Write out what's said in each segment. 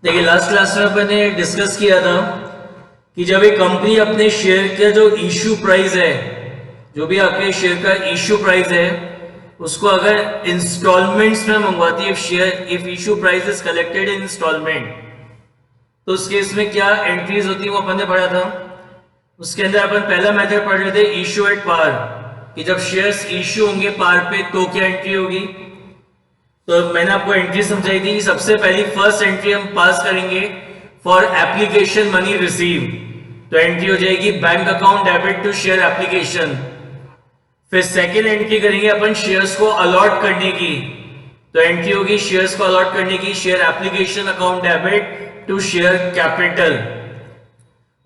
देखिए last class में अपन ने डिस्कस किया था कि जब एक कंपनी अपने शेयर का जो इश्यू प्राइस है, जो भी आपके शेयर का इश्यू प्राइस है, उसको अगर इंस्टॉलमेंट्स में मंगवाती है, share if issue price is collected in instalment, तो उस केस में क्या एंट्रीज होती है वो अपन ने पढ़ा था। उसके अंदर अपन पहला मेथड पढ़ रहे थे इश्यू एट पार, कि जब शेयर्स इश्यू होंगे पार पे तो क्या एंट्री होगी। तो मैंने आपको एंट्री समझाई थी कि सबसे पहली फर्स्ट एंट्री हम पास करेंगे फॉर एप्लीकेशन मनी रिसीव, तो एंट्री हो जाएगी bank account debit to share application. फिर सेकेंड एंट्री करेंगे अपन शेयर्स को अलॉट करने की, तो एंट्री होगी शेयर्स को अलॉट करने की share application account debit to share capital.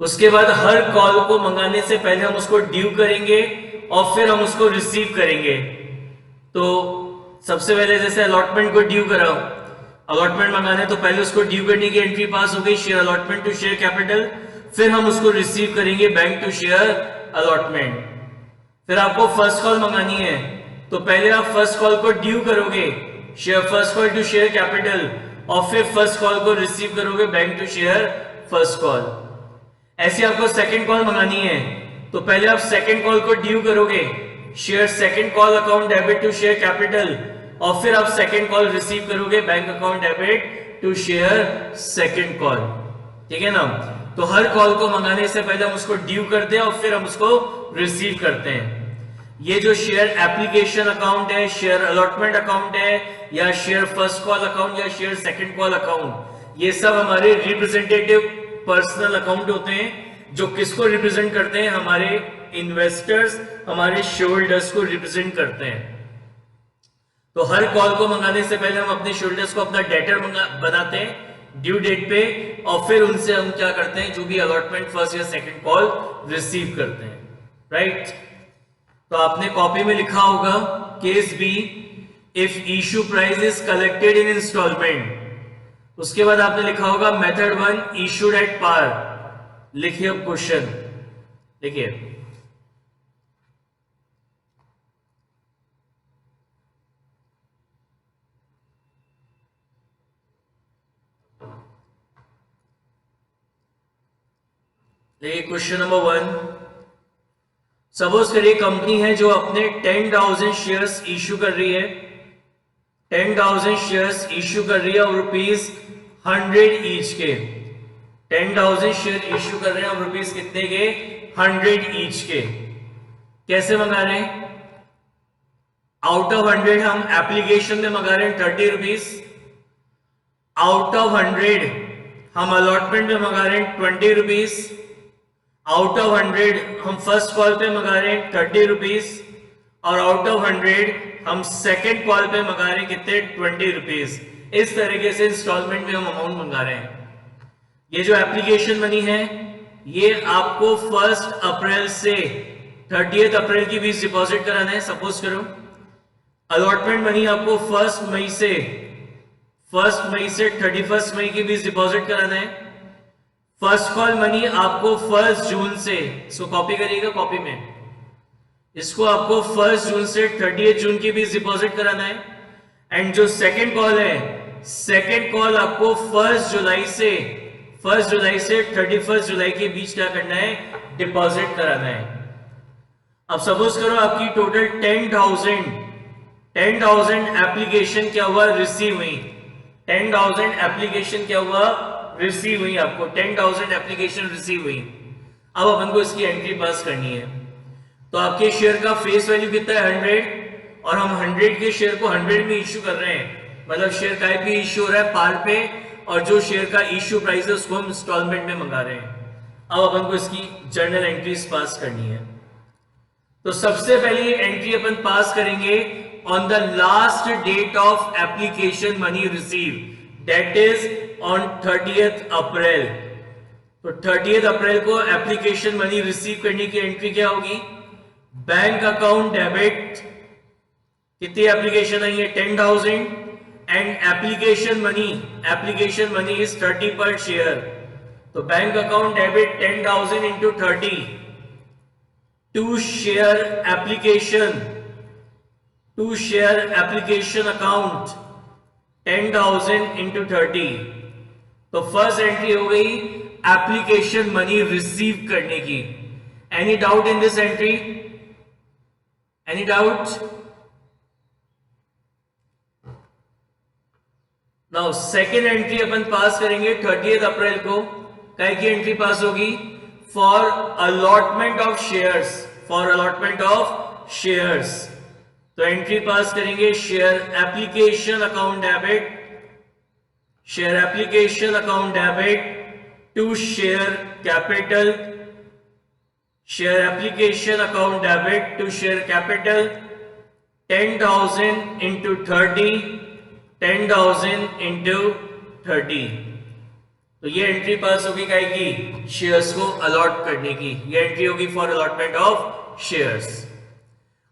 उसके बाद हर कॉल को मंगाने से पहले हम उसको ड्यू करेंगे और फिर हम उसको रिसीव करेंगे। तो सबसे पहले जैसे अलॉटमेंट को ड्यू करा, अलॉटमेंट मंगाने तो पहले उसको ड्यू करने की एंट्री पास हो गई share allotment to share capital, फिर हम उसको रिसीव करेंगे बैंक टू शेयर अलॉटमेंट। फिर आपको फर्स्ट कॉल मंगानी है तो पहले आप फर्स्ट कॉल को ड्यू करोगे share first call to share capital, और फिर फर्स्ट कॉल को रिसीव करोगे bank to share first call. ऐसे आपको सेकंड कॉल मंगानी है तो पहले आप सेकंड कॉल को ड्यू करोगे share second call account debit to share capital, और फिर आप सेकंड कॉल रिसीव करोगे bank account debit to share second call. ठीक है ना। तो हर कॉल को मंगाने से पहले हम उसको ड्यू करते हैं और फिर हम उसको रिसीव करते हैं। ये जो शेयर एप्लीकेशन अकाउंट है, शेयर अलॉटमेंट अकाउंट है, या शेयर फर्स्ट कॉल अकाउंट या शेयर सेकंड कॉल अकाउंट, ये सब हमारे रिप्रेजेंटेटिव पर्सनल अकाउंट होते हैं जो किसको रिप्रेजेंट करते हैं, हमारे इन्वेस्टर्स, हमारे शेयर होल्डर्स को रिप्रेजेंट करते हैं। तो हर कॉल को मंगाने से पहले हम अपने शेयर होल्डर्स को अपना डेटर बनाते हैं ड्यू डेट पे, और फिर उनसे हम क्या करते हैं, जो भी अलॉटमेंट फर्स्ट या सेकंड कॉल रिसीव करते हैं। राइट। तो आपने कॉपी में लिखा होगा case B, if issue price is collected in instalment. उसके बाद आपने लिखा होगा method one issued at par. लिखिए अब क्वेश्चन, देखिए क्वेश्चन नंबर वन। सपोज करिए कंपनी है जो अपने 10,000 शेयर्स इश्यू कर रही है, 10,000 शेयर्स इश्यू कर रही है और ₹100 ईच के। 10,000 शेयर इश्यू कर रहे हैं और रुपीस कितने के, 100 ईच के। कैसे मंगा रहे हैं, आउट ऑफ 100 हम एप्लीकेशन में मंगा रहे हैं 30 रुपीस, आउट ऑफ 100 हम अलॉटमेंट में मंगा रहे हैं 20 रुपीस, आउट ऑफ 100 हम फर्स्ट कॉल पे मंगा रहे हैं 30 रुपीस, और आउट ऑफ 100 हम सेकेंड कॉल पे मंगा रहे हैं कितने, 20 रुपीस। इस तरीके से इंस्टॉलमेंट में हम अमाउंट मंगा रहे हैं। ये जो एप्लीकेशन मनी है ये आपको 1 अप्रैल से 30 अप्रैल की बीच डिपॉजिट कराना है। सपोज करो अलॉटमेंट मनी आपको 1 मई से 31 मई के बीच डिपॉजिट कराना है। फर्स्ट कॉल मनी आपको 1 जून से, इसको कॉपी करिएगा कॉपी में, इसको आपको 1 जून से 30 जून के बीच डिपॉजिट कराना है। एंड जो सेकेंड कॉल है, सेकेंड कॉल आपको 1 जुलाई से 31 जुलाई के बीच क्या करना है, डिपॉजिट कराना है। अब सपोज करो आपकी टोटल 10,000 एप्लीकेशन क्या हुआ, रिसीव हुई। 10,000 एप्लीकेशन क्या हुआ, रिसीव हुई। आपको 10,000 एप्लीकेशन रिसीव हुई। अब अपन को इसकी एंट्री पास करनी है। तो आपके शेयर का फेस वैल्यू कितना है, 100, और हम 100 के शेयर को 100 में इश्यू कर रहे हैं, मतलब शेयर का भी इश्यू हो रहा है पार पे, और जो शेयर का इश्यू प्राइस है उसको हम इंस्टॉलमेंट में मंगा रहे हैं। अब अपन को इसकी जर्नल एंट्रीज पास करनी है। तो सबसे पहली एंट्री अपन पास करेंगे on the last date of application money receive, that is on 30 April. तो 30 अप्रैल को एप्लीकेशन मनी रिसीव करने की एंट्री क्या होगी, बैंक अकाउंट डेबिट, कितनी एप्लीकेशन आई है, 10,000, एंड एप्लीकेशन मनी इज 30 पर शेयर। तो bank account debit 10,000 into 30 to share application account 10,000 into 30। तो फर्स्ट एंट्री हो गई एप्लीकेशन मनी रिसीव करने की। Any doubt in this entry? Any doubt? Now second entry अपन पास करेंगे 30 अप्रैल को। काय की एंट्री पास होगी? For allotment of shares, for allotment of shares. तो एंट्री पास करेंगे share application account debit, share application account debit to share capital, share application account debit to share capital 10,000 into 30, 10,000 into 30। तो ये entry pass होगी काय की? Shares को allot करने की। ये एंट्री होगी फॉर अलॉटमेंट ऑफ शेयर्स।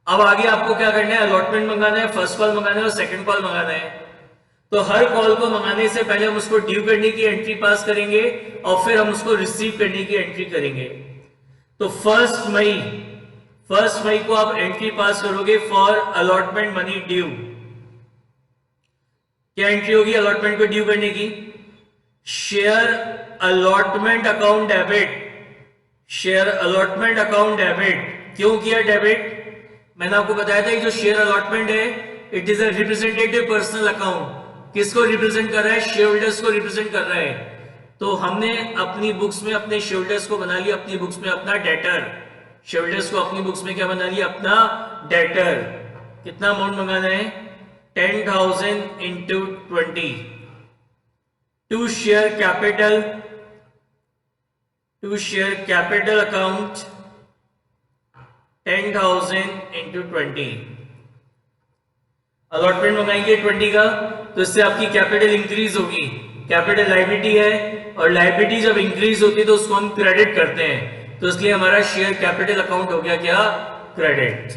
अब आगे आपको क्या करना है? अलॉटमेंट मंगाना है, फर्स्ट कॉल मंगाना है और सेकंड कॉल मंगाना है। तो हर कॉल को मंगाने से पहले हम उसको ड्यू करने की एंट्री पास करेंगे और फिर हम उसको रिसीव करने की एंट्री करेंगे। तो फर्स्ट मई को आप एंट्री पास करोगे फॉर अलॉटमेंट मनी ड्यू। क्या एंट्री होगी अलॉटमेंट को ड्यू करने की? Share allotment account debit, share allotment account debit. क्यों किया डेबिट? मैंने आपको बताया था कि जो शेयर अलॉटमेंट है it is a representative personal account. किसको रिप्रेजेंट कर रहा है? शेयर होल्डर्स को रिप्रेजेंट कर रहा है। तो हमने अपनी बुक्स में अपने शेयर होल्डर्स को बना लिया अपनी बुक्स में अपना डेटर। शेयर होल्डर्स को अपनी बुक्स में क्या बना लिया? अपना डेटर। कितना अमाउंट मंगाना है? 10,000 into 20 to share capital, to share capital account 10,000 into 20। Allotment मंगाएंगे 20 का, तो इससे आपकी कैपिटल इंक्रीज होगी। कैपिटल लायबिलिटी है और लायबिलिटी जब इंक्रीज होती है तो उसको हम क्रेडिट करते हैं। तो इसलिए हमारा शेयर कैपिटल अकाउंट हो गया क्या? क्रेडिट।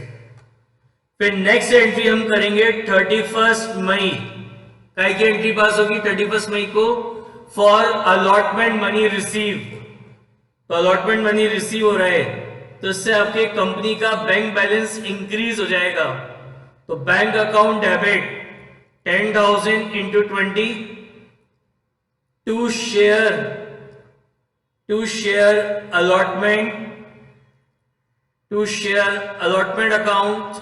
फिर नेक्स्ट एंट्री हम करेंगे 31 मई। काय की एंट्री पास होगी 31 मई को? For allotment money receive. तो अलॉटमेंट मनी रिसीव हो रहा है तो इससे आपके कंपनी का बैंक बैलेंस इंक्रीज हो जाएगा। तो bank account debit 10,000 into 20 to share allotment, to share allotment account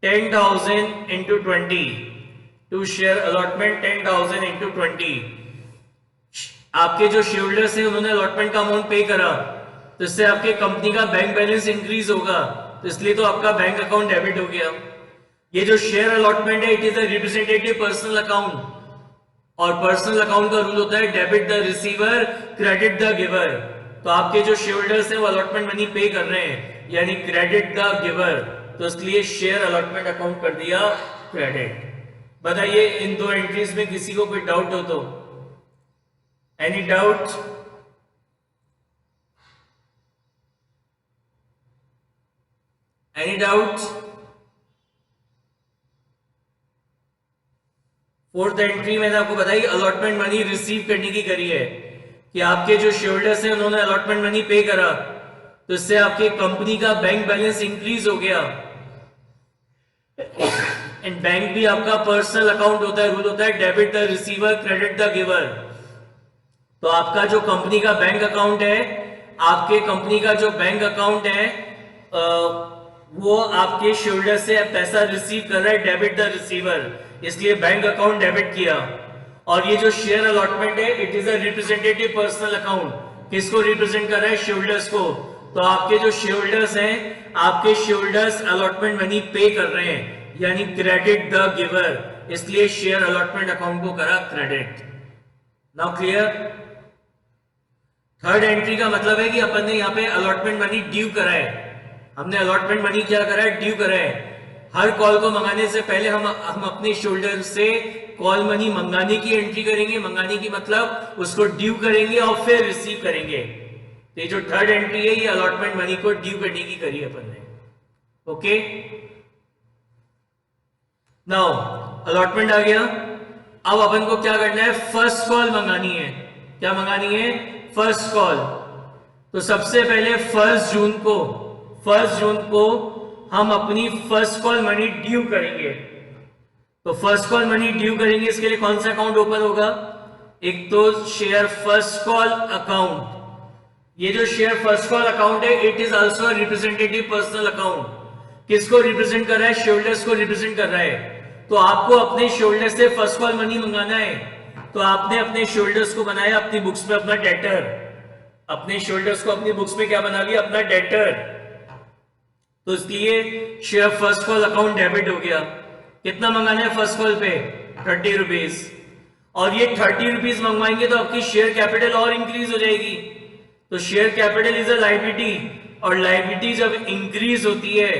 10,000 into 20, to share allotment 10,000 into 20। आपके जो शेयर होल्डर्स हैं उन्होंने अलॉटमेंट का अमाउंट पे करा तो इससे आपके कंपनी का बैंक बैलेंस इंक्रीज होगा, तो इसलिए तो आपका बैंक अकाउंट डेबिट हो गया। ये जो शेयर अलॉटमेंट है it is a representative personal account और पर्सनल अकाउंट का रूल होता है debit the receiver credit the giver. तो आपके जो शेयर होल्डर्स हैं वो अलॉटमेंट मनी पे कर रहे हैं यानी क्रेडिट द गिवर, तो इसलिए शेयर अलॉटमेंट अकाउंट कर दिया क्रेडिट। बताइए इन दो एंट्रीज में किसी को कोई डाउट हो तो? Any doubt? Any doubt? Fourth entry मैंने आपको बताई अलॉटमेंट मनी रिसीव करने की करी है कि आपके जो शेयर होल्डर्स हैं उन्होंने अलॉटमेंट मनी पे करा तो इससे आपके कंपनी का बैंक बैलेंस इंक्रीज हो गया। एंड बैंक भी आपका पर्सनल अकाउंट होता है, रूल होता है debit the receiver credit the giver. तो आपका जो कंपनी का बैंक अकाउंट है, आपके कंपनी का जो बैंक अकाउंट है वो आपके शेयर होल्डर से पैसा रिसीव कर रहा है डेबिट द रिसीवर, इसलिए बैंक अकाउंट डेबिट किया। और ये जो शेयर अलॉटमेंट है it is a representative personal account. किसको रिप्रेजेंट कर रहा है? शेयर होल्डर्स को। तो आपके जो शेयर होल्डर्स हैं, आपके शेयर होल्डर्स अलॉटमेंट मनी पे कर रहे हैं यानी क्रेडिट द गिवर, इसलिए शेयर अलॉटमेंट अकाउंट को करा credit. Now clear? Third entry का मतलब है कि अपन ने यहाँ पे अलॉटमेंट मनी ड्यू करा है। हमने अलॉटमेंट मनी क्या करा है? ड्यू करा है। हर कॉल को मंगाने से पहले हम अपने शोल्डर से कॉल मनी मंगाने की एंट्री करेंगे। मंगाने की मतलब उसको ड्यू करेंगे और फिर रिसीव करेंगे। तो ये जो थर्ड एंट्री है ये अलॉटमेंट मनी को ड्यू करने की करी अपन ने। ओके, नाउ अलॉटमेंट आ गया। अब अपन को क्या करना है? फर्स्ट कॉल मंगानी है। क्या मंगानी है? First call. तो सबसे पहले 1 जून को हम अपनी फर्स्ट कॉल मनी ड्यू करेंगे। तो फर्स्ट कॉल मनी ड्यू करेंगे, इसके लिए कौन सा अकाउंट ओपन होगा? एक तो शेयर फर्स्ट कॉल अकाउंट, ये जो शेयर फर्स्ट कॉल अकाउंट है it is also representative personal account. किसको रिप्रेजेंट कर रहा है? शेयरहोल्डर्स को रिप्रेजेंट कर रहा है। तो आपको अपने शेयरहोल्डर से फर्स्ट कॉल मनी मंगाना है, तो आपने अपने शेयरहोल्डर्स को बनाया अपनी बुक्स में अपना डेटर, अपने शेयरहोल्डर्स को अपनी बुक्स में क्या बना लिया? अपना डेटर। तो इसलिए share first call account debit हो गया। कितना मंगाना है फर्स्ट कॉल पे? 30 रुपीज। और ये 30 रुपीज मंगवाएंगे तो आपकी शेयर कैपिटल और इंक्रीज हो जाएगी। तो share capital is a liability, और लायबिलिटी जब इंक्रीज होती है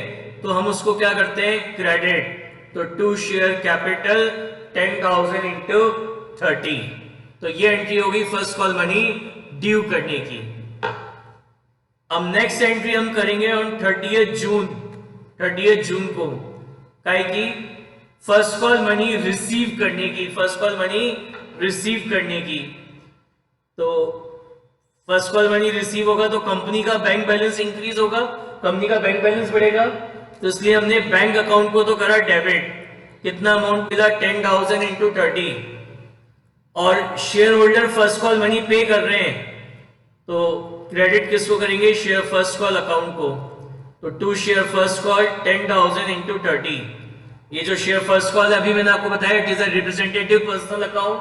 तो हम उसको क्या करते हैं? क्रेडिट। तो टू शेयर कैपिटल 10,000 इंटू 30। तो ये एंट्री होगी फर्स्ट कॉल मनी ड्यू करने की। अब नेक्स्ट एंट्री हम करेंगे ऑन 30 जून, 30 जून को काय की फर्स्ट कॉल मनी रिसीव करने की, फर्स्ट कॉल मनी रिसीव करने की। तो फर्स्ट कॉल मनी रिसीव होगा तो कंपनी का बैंक बैलेंस इंक्रीज होगा, कंपनी का बैंक बैलेंस बढ़ेगा। तो इसलिए हमने बैंक अकाउंट को तो करा डेबिट। कितना अमाउंट मिला? 10,000 इंटू 30। और share holder first call money पे कर रहे हैं तो क्रेडिट किसको करेंगे? शेयर फर्स्ट कॉल अकाउंट को। तो to share first call 10,000 into 30। ये जो शेयर फर्स्ट कॉल है अभी मैंने आपको बताया it is a representative personal account,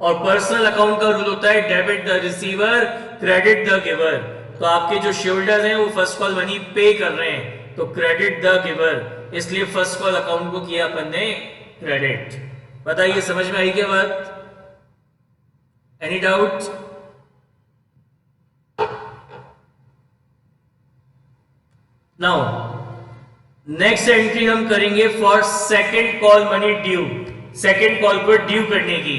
और पर्सनल अकाउंट का रूल होता है debit the receiver credit the giver. तो आपके जो शेयरहोल्डर्स हैं वो फर्स्ट कॉल मनी पे कर रहे हैं तो क्रेडिट द गिवर, इसलिए फर्स्ट कॉल अकाउंट को किया अपन ने क्रेडिट। बताइए समझ में आई क्या बात? Any doubt? Now next entry हम करेंगे for second call money due, second call पर ड्यू करने की।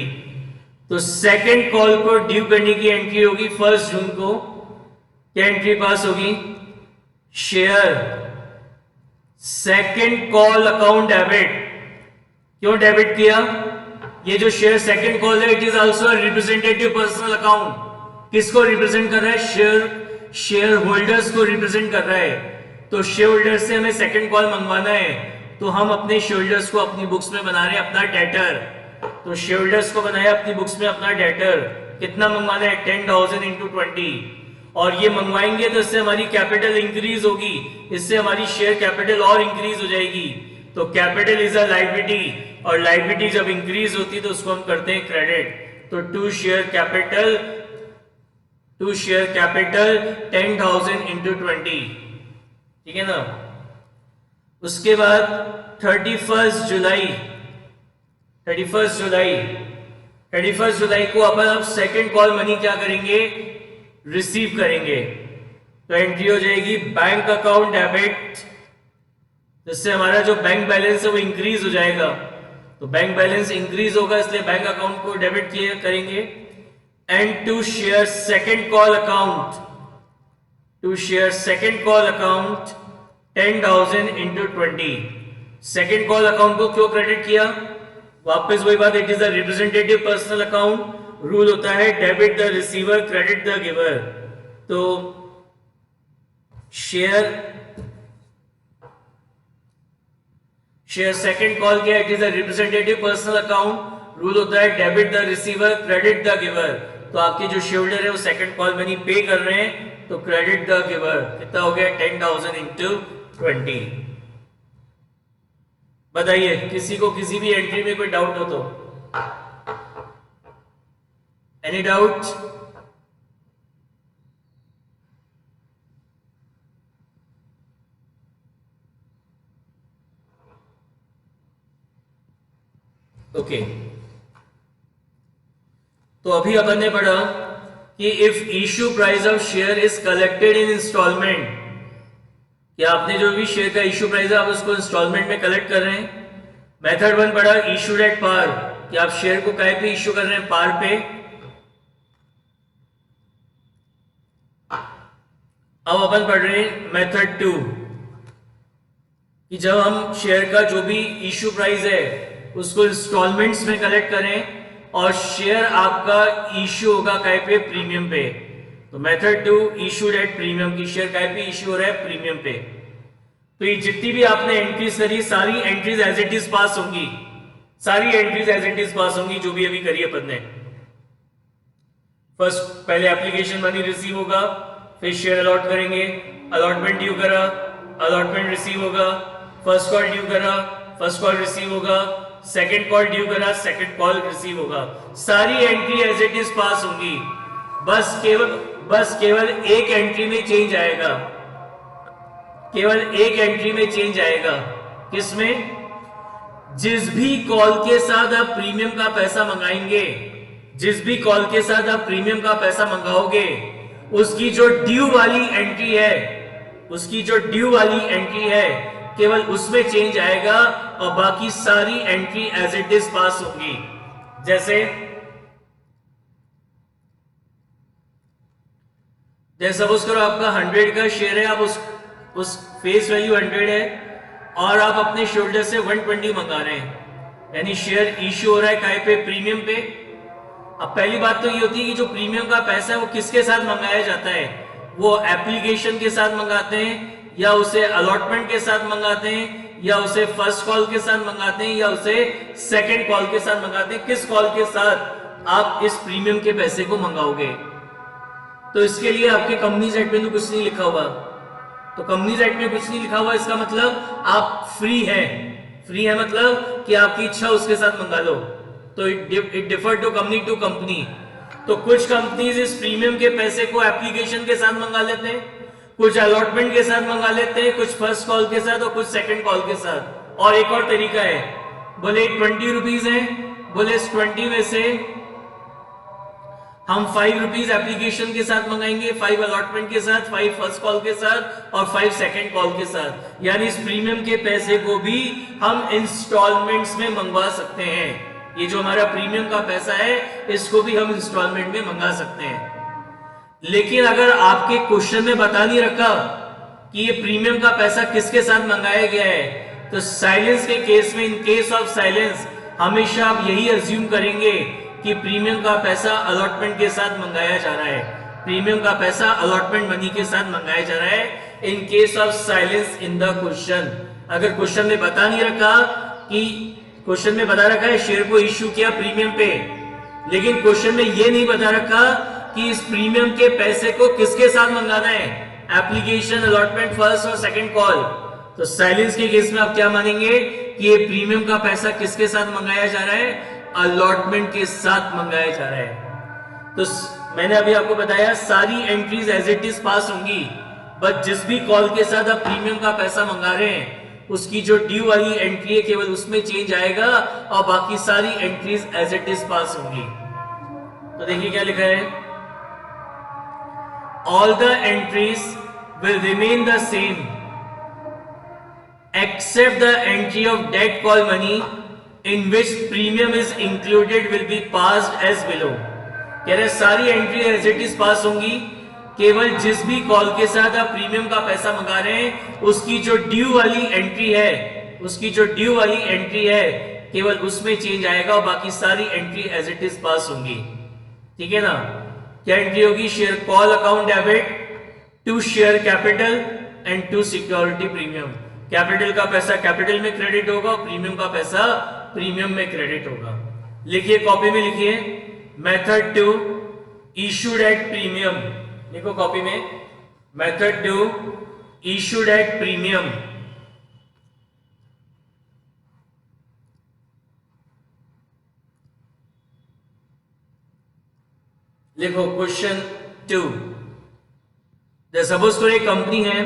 तो सेकेंड कॉल पर ड्यू करने की एंट्री होगी 1 जून को। क्या एंट्री पास होगी? Share second call account debit. क्यों डेबिट किया? ये जो शेयर सेकेंड कॉल है it is also representative personal account. किसको रिप्रेजेंट कर रहा है? शेयर होल्डर्स को रिप्रेजेंट कर रहा है। तो शेयर होल्डर्स से हमें सेकेंड कॉल मंगवाना है तो हम अपने शेयर होल्डर्स को अपनी बुक्स में बना रहे हैं अपना डेटर। तो शेयर होल्डर्स को बनाया अपनी बुक्स में अपना डेटर। कितना मंगवाना है? 10,000 इंटू 20। और ये मंगवाएंगे तो इससे हमारी कैपिटल इंक्रीज होगी, इससे हमारी शेयर कैपिटल और इंक्रीज हो जाएगी। तो कैपिटल इज अ लायबिलिटी, और लायबिलिटी जब इंक्रीज होती है तो उसको हम करते हैं क्रेडिट। तो टू शेयर कैपिटल 10,000 इंटू 20। ठीक है ना? उसके बाद 31 जुलाई, 31 जुलाई को अपन अब सेकेंड कॉल मनी क्या करेंगे? रिसीव करेंगे। तो एंट्री हो जाएगी बैंक अकाउंट डेबिट, जिससे हमारा जो बैंक बैलेंस है वो इंक्रीज हो जाएगा। तो बैंक बैलेंस इंक्रीज होगा इसलिए बैंक अकाउंट को डेबिट किए करेंगे। And to share second call account, to share second call account 10,000 into 20। Second call account को क्यों क्रेडिट किया? वापस वही बात, it is a representative personal account. Rule होता है debit the receiver credit the giver. तो शेयर सेकेंड कॉल किया, it is a representative personal account. Rule होता है debit the receiver credit the giver. तो आपके जो शेयरहोल्डर है वो सेकेंड कॉल मनी पे कर रहे हैं तो क्रेडिट द गिवर। कितना हो गया? 10,000 इंटू 20। बताइए किसी को किसी भी एंट्री में कोई डाउट हो तो? Any doubt? ओके तो अभी अपन ने पढ़ा कि if issue price of share is collected in instalment, कि आपने जो भी शेयर का इश्यू प्राइस है आप उसको इंस्टॉलमेंट में कलेक्ट कर रहे हैं। मेथड 1 पढ़ा इश्यूड एट पार, कि आप शेयर को काय पे इश्यू कर रहे हैं? पार पे। अब अपन पढ़ रहे हैं मेथड 2, कि जब हम शेयर का जो भी इश्यू प्राइस है उसको इंस्टॉलमेंट्स में कलेक्ट करें और शेयर आपका इश्यू होगा काय पे? प्रीमियम पे। तो मेथड 2 इश्यूड एट प्रीमियम, की शेयर काय पे इश्यू हो रहा है? प्रीमियम पे। तो ये जितनी भी आपने एंट्रीज करी सारी entries as it is pass होंगी, सारी entries as it is pass होंगी जो भी अभी करी अपन ने। फर्स्ट पहले एप्लीकेशन मनी रिसीव होगा, फिर शेयर अलॉट करेंगे, अलॉटमेंट ड्यू करा, अलॉटमेंट रिसीव होगा, फर्स्ट कॉल ड्यू करा, फर्स्ट कॉल रिसीव होगा, सेकंड कॉल ड्यू करा, सेकंड कॉल रिसीव होगा। सारी entry as it is pass होंगी, बस केवल एक एंट्री में चेंज आएगा, केवल एक एंट्री में चेंज आएगा। किसमें? जिस भी कॉल के साथ आप प्रीमियम का पैसा मंगाएंगे, जिस भी कॉल के साथ आप प्रीमियम का पैसा मंगाओगे, उसकी जो ड्यू वाली एंट्री है, उसकी जो ड्यू वाली एंट्री है, केवल उसमें चेंज आएगा और बाकी सारी entry as it is pass होंगी। जैसे सपोज करो आपका 100 का शेयर है, आप उस फेस वैल्यू 100 है और आप अपने शोल्डर से 120 मंगा रहे हैं, यानी शेयर इश्यू हो रहा है काय पे? प्रीमियम पे। अब पहली बात तो ये होती है कि जो प्रीमियम का पैसा है वो किसके साथ मंगाया जाता है? वो एप्लीकेशन के साथ मंगाते हैं, या उसे अलॉटमेंट के साथ मंगाते हैं, या उसे फर्स्ट कॉल के साथ मंगाते हैं, या उसे सेकंड कॉल के साथ मंगाते हैं? किस कॉल के साथ आप इस प्रीमियम के पैसे को मंगाओगे? तो इसके लिए आपके कंपनीज एक्ट में तो कुछ नहीं लिखा हुआ। तो कंपनीज एक्ट में कुछ नहीं लिखा हुआ, इसका मतलब आप फ्री हैं। फ्री है मतलब कि आपकी इच्छा उसके साथ मंगा लो। तो इट डिफर टू कंपनी। तो कुछ कंपनीज इस प्रीमियम के पैसे को एप्लीकेशन के साथ मंगा लेते हैं, कुछ अलॉटमेंट के साथ मंगा लेते हैं, कुछ फर्स्ट कॉल के साथ और कुछ सेकंड कॉल के साथ। और एक और तरीका है, बोले 20 रुपीज है, बोले इस 20 में से हम 5 रुपीज एप्लीकेशन के साथ मंगाएंगे, 5 अलॉटमेंट के साथ, 5 फर्स्ट कॉल के साथ और 5 सेकंड कॉल के साथ। यानी इस प्रीमियम के पैसे को भी हम इंस्टॉलमेंट्स में मंगवा सकते हैं। ये जो हमारा प्रीमियम का पैसा है, इसको भी हम इंस्टॉलमेंट में मंगा सकते हैं। लेकिन अगर आपके क्वेश्चन में बता नहीं रखा कि ये प्रीमियम का पैसा किसके साथ मंगाया गया है, तो साइलेंस के केस में, इन केस ऑफ साइलेंस, हमेशा आप यही अज्यूम करेंगे कि प्रीमियम का पैसा अलॉटमेंट के साथ मंगाया जा रहा है, प्रीमियम का पैसा अलॉटमेंट मनी के साथ मंगाया जा रहा है। In case of silence in the question, अगर क्वेश्चन में बता नहीं रखा कि क्वेश्चन में बता रखा है शेयर को इश्यू किया प्रीमियम पे, लेकिन क्वेश्चन में ये नहीं बता रखा कि इस प्रीमियम के पैसे को किसके साथ मंगाना है, एप्लीकेशन, अलॉटमेंट, फर्स्ट और सेकंड कॉल, तो साइलेंस के केस में आप क्या मानेंगे कि ये प्रीमियम का पैसा किसके साथ मंगाया जा रहा है, अलॉटमेंट के साथ मंगाया जा रहा है। तो मैंने अभी आपको बताया सारी entries as it is pass होंगी, बट जिस भी कॉल के साथ आप प्रीमियम का पैसा मंगा रहे हैं, उसकी जो ड्यू वाली एंट्री है केवल उसमें चेंज आएगा और बाकी सारी entries as it is pass होंगी। तो देखिए क्या लिखा है, all the entries will remain the same except the entry of debt call money in which premium is included will be passed as below। कह रहे सारी entry as it is pass होंगी, केवल जिस भी कॉल के साथ आप प्रीमियम का पैसा मंगा रहे हैं, उसकी जो ड्यू वाली एंट्री है, उसकी जो ड्यू वाली एंट्री है, केवल उसमें चेंज आएगा और बाकी सारी entry as it is pass होंगी। ठीक है ना? क्या एंट्री होगी? Share call account debit to share capital and to security premium. Capital का पैसा कैपिटल में क्रेडिट होगा, प्रीमियम का पैसा प्रीमियम में क्रेडिट होगा। लिखिए, कॉपी में लिखिए, method to issued at premium. लिखो कॉपी में, method to issued at premium. लिखो क्वेश्चन 2। सपोज कोई कंपनी है,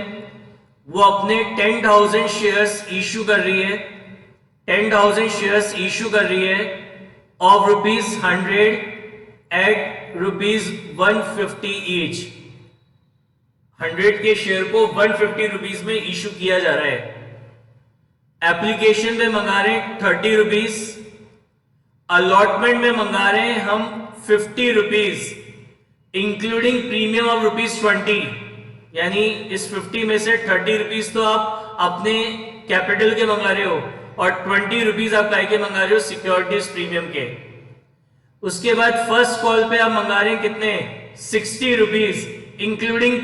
वो अपने 10,000 शेयर्स इश्यू कर रही है, 10,000 शेयर्स इश्यू कर रही है ऑफ ₹100 एट ₹150 ईच। 100 के शेयर को 150 रुपीज में इश्यू किया जा रहा है। एप्लीकेशन में मंगा रहे हैं 30 रुपीज, अलॉटमेंट में मंगा रहे हैं हम 50 रुपीज इंक्लूडिंग प्रीमियम ऑफ ₹20। यानी इस 50 में से 30 रुपीज तो आप अपने कैपिटल के मंगा रहे हो और 20 रुपीज आप काय के मंगा रहे हो, सिक्योरिटीज प्रीमियम के। उसके बाद फर्स्ट कॉल पे आप मंगा रहे हैं कितने, 60 रुपीज इंक्लूडिंग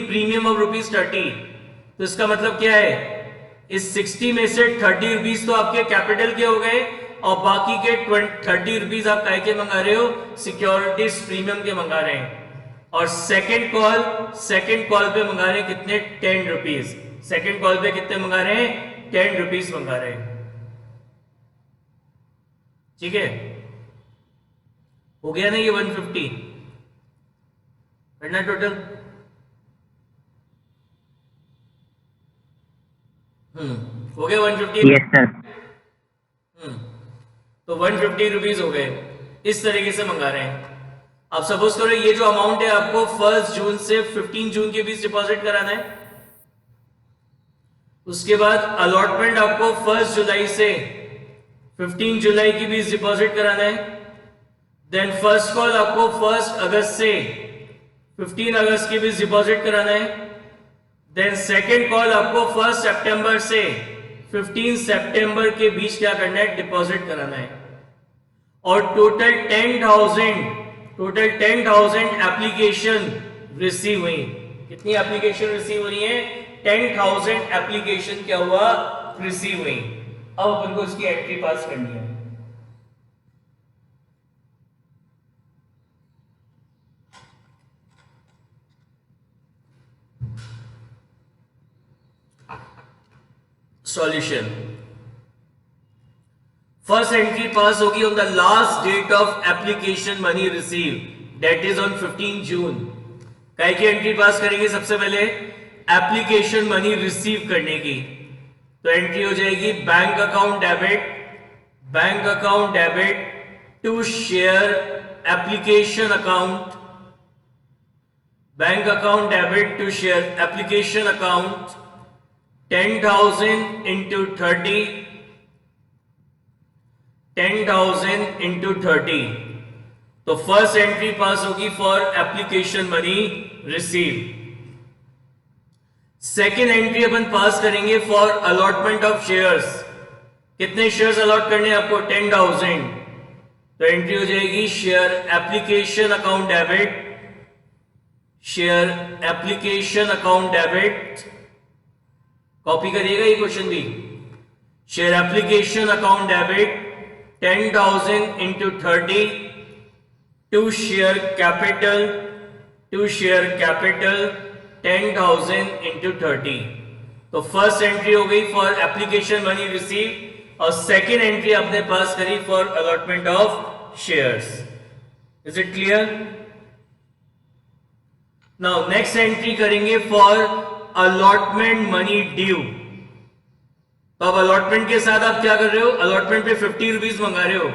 प्रीमियम ऑफ ₹30। तो इसका मतलब क्या है, इस 60 में से 30 रुपीज तो आपके कैपिटल के हो गए और बाकी के 30 रुपीज आप काय के मंगा रहे हो, सिक्योरिटीज प्रीमियम के मंगा रहे हैं। और सेकंड कॉल पे मंगा रहे हैं कितने, 10 रुपीज। सेकंड कॉल पे कितने मंगा रहे हैं, 10 रुपीज मंगा रहे हैं। ठीक है, हो गया ना ये 150 करना टोटल। हो गया 150। Yes sir. तो 150 रुपीज हो गए। इस तरीके से मंगा रहे हैं। अब सपोज करो ये जो अमाउंट है आपको 1 जून से 15 जून के बीच डिपॉजिट कराना है। उसके बाद अलॉटमेंट आपको 1 जुलाई से 15 जुलाई के बीच डिपॉजिट कराना है। देन फर्स्ट कॉल आपको 1 अगस्त से 15 अगस्त के बीच डिपॉजिट कराना है। देन सेकेंड कॉल आपको 1 सितंबर से 15 सितंबर के बीच क्या करना है, डिपॉजिट कराना है। और टोटल 10,000 एप्लीकेशन रिसीव हुई। कितनी एप्लीकेशन रिसीव हो रही है, 10,000 एप्लीकेशन क्या हुआ, रिसीव हुई। अब अपन को इसकी एंट्री पास करनी है। सॉल्यूशन, फर्स्ट एंट्री पास होगी on the last date of application money receive, that is on 15 June. काय की एंट्री पास करेंगे, सबसे पहले एप्लीकेशन मनी रिसीव करने की। तो एंट्री हो जाएगी bank account debit to share application account, bank account debit to share application account 10,000 into 30, 10,000 into 30। तो फर्स्ट एंट्री पास होगी for application money receive. Second entry अपन पास करेंगे फॉर अलॉटमेंट ऑफ शेयर्स। कितने शेयर्स अलॉट करने हैं आपको, 10,000। तो entry हो जाएगी share application account debit, share application account debit. Copy करिएगा ये क्वेश्चन भी। Share application account debit 10,000 into 30 to share capital 10,000 into 30। तो फर्स्ट एंट्री हो गई फॉर एप्लीकेशन मनी रिसीव और सेकेंड एंट्री आपने पास करी for allotment of shares. Is it clear? Now next entry करेंगे फॉर अलॉटमेंट मनी ड्यू। तो अब allotment के साथ आप क्या कर रहे हो, अलॉटमेंट पे 50 रुपीज मंगा रहे हो,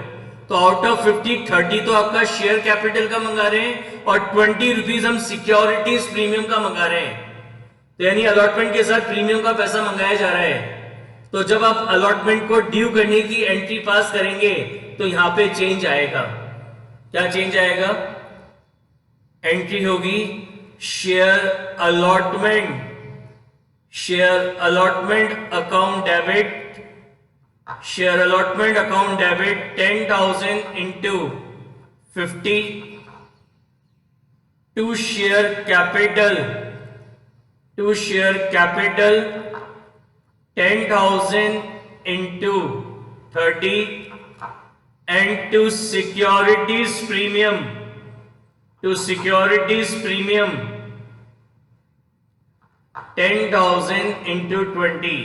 तो आउट ऑफ 50 30 तो आपका शेयर कैपिटल का मंगा रहे हैं और 20 रुपीज हम सिक्योरिटीज प्रीमियम का मंगा रहे हैं। तो यानी अलॉटमेंट के साथ प्रीमियम का पैसा मंगाया जा रहा है। तो जब आप अलॉटमेंट को ड्यू करने की एंट्री पास करेंगे तो यहां पे चेंज आएगा। क्या चेंज आएगा? एंट्री होगी share allotment account debit, share allotment account debit 10,000 into 50 to share capital 10,000 into 30 and to securities premium 10,000 into 20।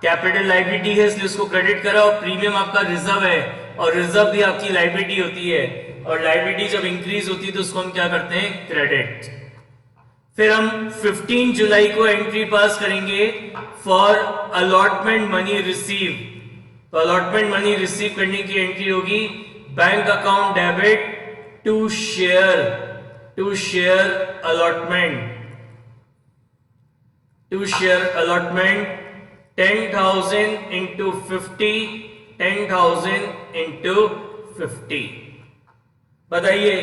Capital liability है इसलिए उसको क्रेडिट करा और प्रीमियम आपका रिजर्व है और रिजर्व भी आपकी लाइबिलिटी होती है और लाइबिलिटी जब इंक्रीज होती है तो उसको हम क्या करते हैं, क्रेडिट। फिर हम 15 जुलाई को एंट्री पास करेंगे फॉर अलॉटमेंट मनी रिसीव। तो अलॉटमेंट मनी रिसीव करने की एंट्री होगी bank account debit to share allotment 10,000 into 50 10,000 into 50। बताइए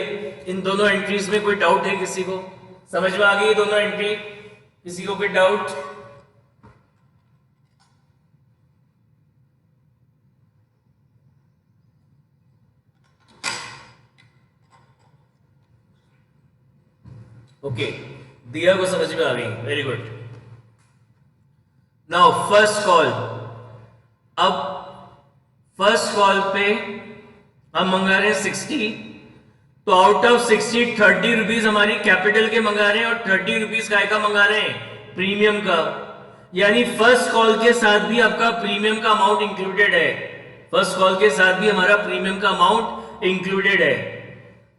इन दोनों एंट्रीज में कोई डाउट है किसी को? समझ में आ गई दोनों एंट्री? किसी को कोई डाउट? ओके, दिया को समझ में आ गई, very good. Now first first call पे हम मंगा रहे हैं 60, तो आउट ऑफ 60 30 रुपीज हमारी कैपिटल के मंगा रहे हैं और 30 रुपीज काय का मंगा रहे हैं, प्रीमियम का। यानी फर्स्ट कॉल के साथ भी आपका प्रीमियम का अमाउंट इंक्लूडेड है, फर्स्ट कॉल के साथ भी हमारा प्रीमियम का अमाउंट इंक्लूडेड है।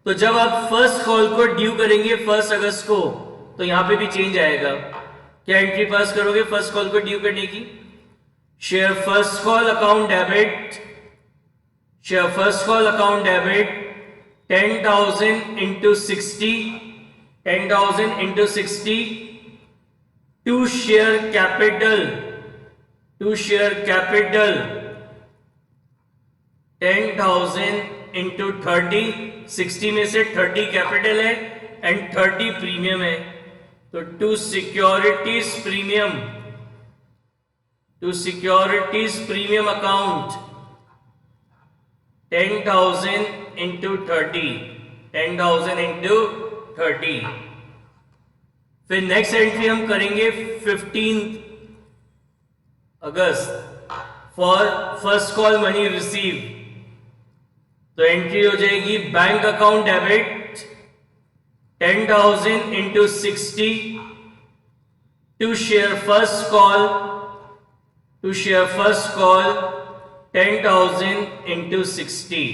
तो जब आप फर्स्ट कॉल को ड्यू करेंगे 1 अगस्त को, तो यहां पे भी चेंज आएगा। क्या एंट्री पास करोगे फर्स्ट कॉल को ड्यू करने की? Share first call account debit, share first call account debit 10,000 into 60, 10,000 into 60 to share capital, to share capital 10,000 into 30, 60 में से 30 कैपिटल है एंड 30 प्रीमियम है, तो to securities premium, to securities premium account 10,000 into 30, 10,000 into 30। फिर next entry हम करेंगे 15 अगस्त for first call money receive. तो एंट्री हो जाएगी bank account debit 10,000 into 60 to share first call, to share first call 10,000 into 60।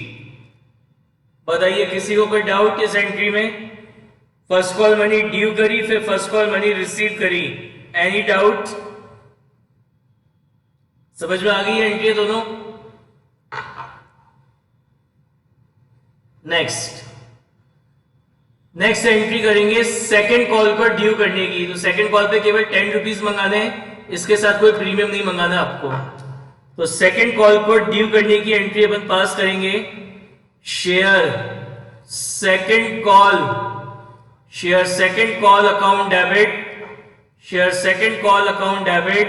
बताइए किसी को कोई डाउट इस एंट्री में? फर्स्ट कॉल मनी ड्यू करी, फिर फर्स्ट कॉल मनी रिसीव करी, एनी डाउट? समझ में आ गई एंट्री दोनों? नेक्स्ट एंट्री करेंगे सेकंड कॉल को ड्यू करने की। तो सेकंड कॉल पे केवल 10 रुपीज मंगाने हैं, इसके साथ कोई प्रीमियम नहीं मंगाना आपको। तो सेकंड कॉल को ड्यू करने की एंट्री अपन पास करेंगे share second call, share second call account debit, share second call account debit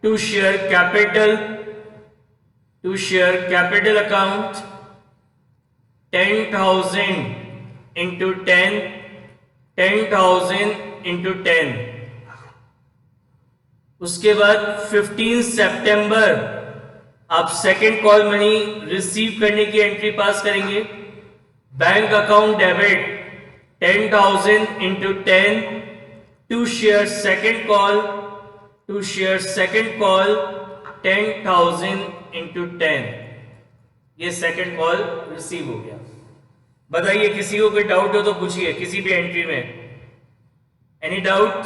to share capital, to share capital account 10,000 into 10, 10,000 into 10। उसके बाद 15 सितंबर आप सेकेंड कॉल मनी रिसीव करने की एंट्री पास करेंगे। Bank account debit 10,000 into 10 to share second call, to share second call 10,000 into 10। ये second call receive हो गया। बताइए किसी को कोई डाउट हो तो पूछिए किसी भी एंट्री में। Any doubt?